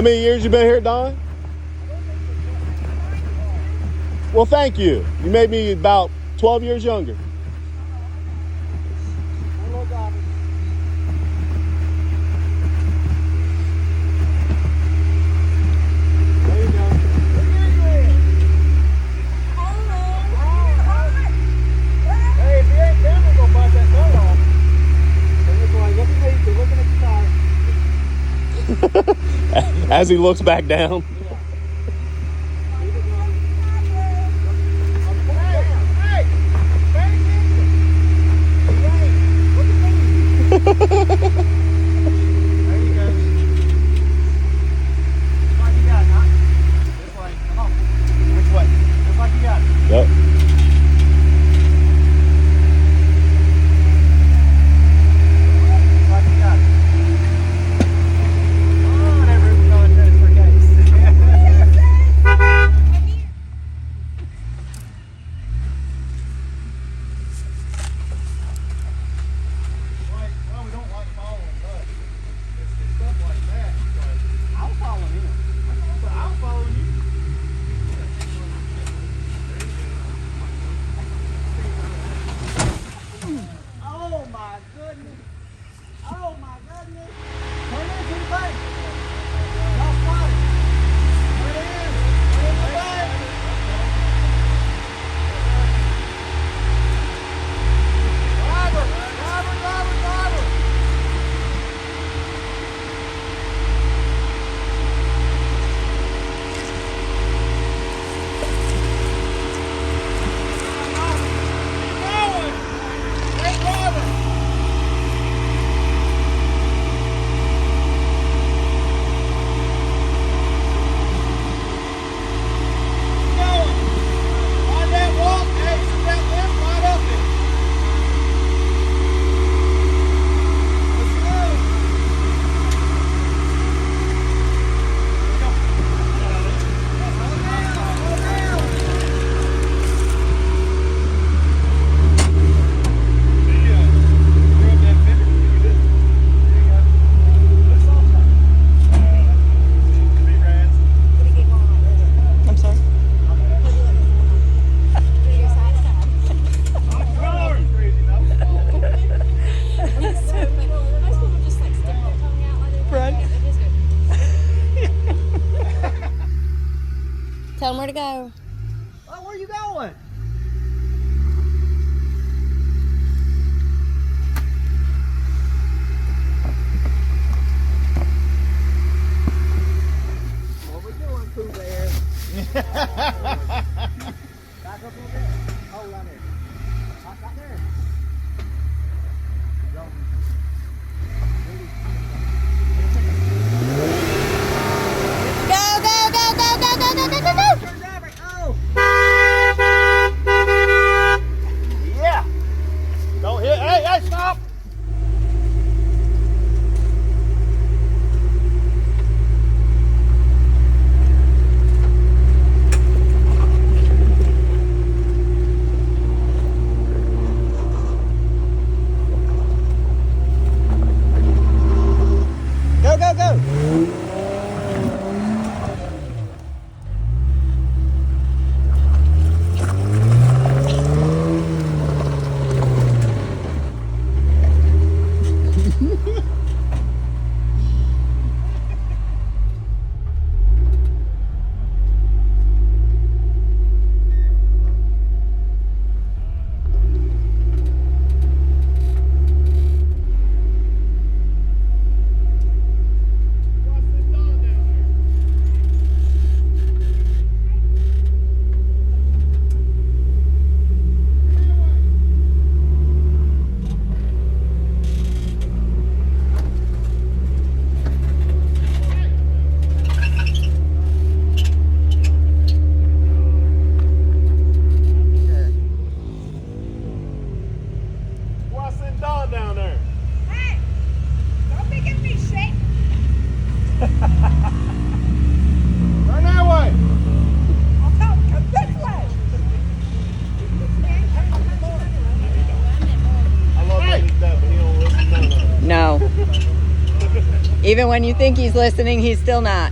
many years you been here, Don? Well, thank you. You made me about 12 years younger. As he looks back down. Yep. Tell them where to go. Oh, where are you going? What we doing, Pooh Bear? Back up a little bit. Hold right there. Right there. Yeah. Don't hit. Hey, stop. Go, go, go. Down there. Hey, don't be giving me shit. Turn that way. I'll come this way. I love that he's dead, but he don't listen. No. Even when you think he's listening, he's still not.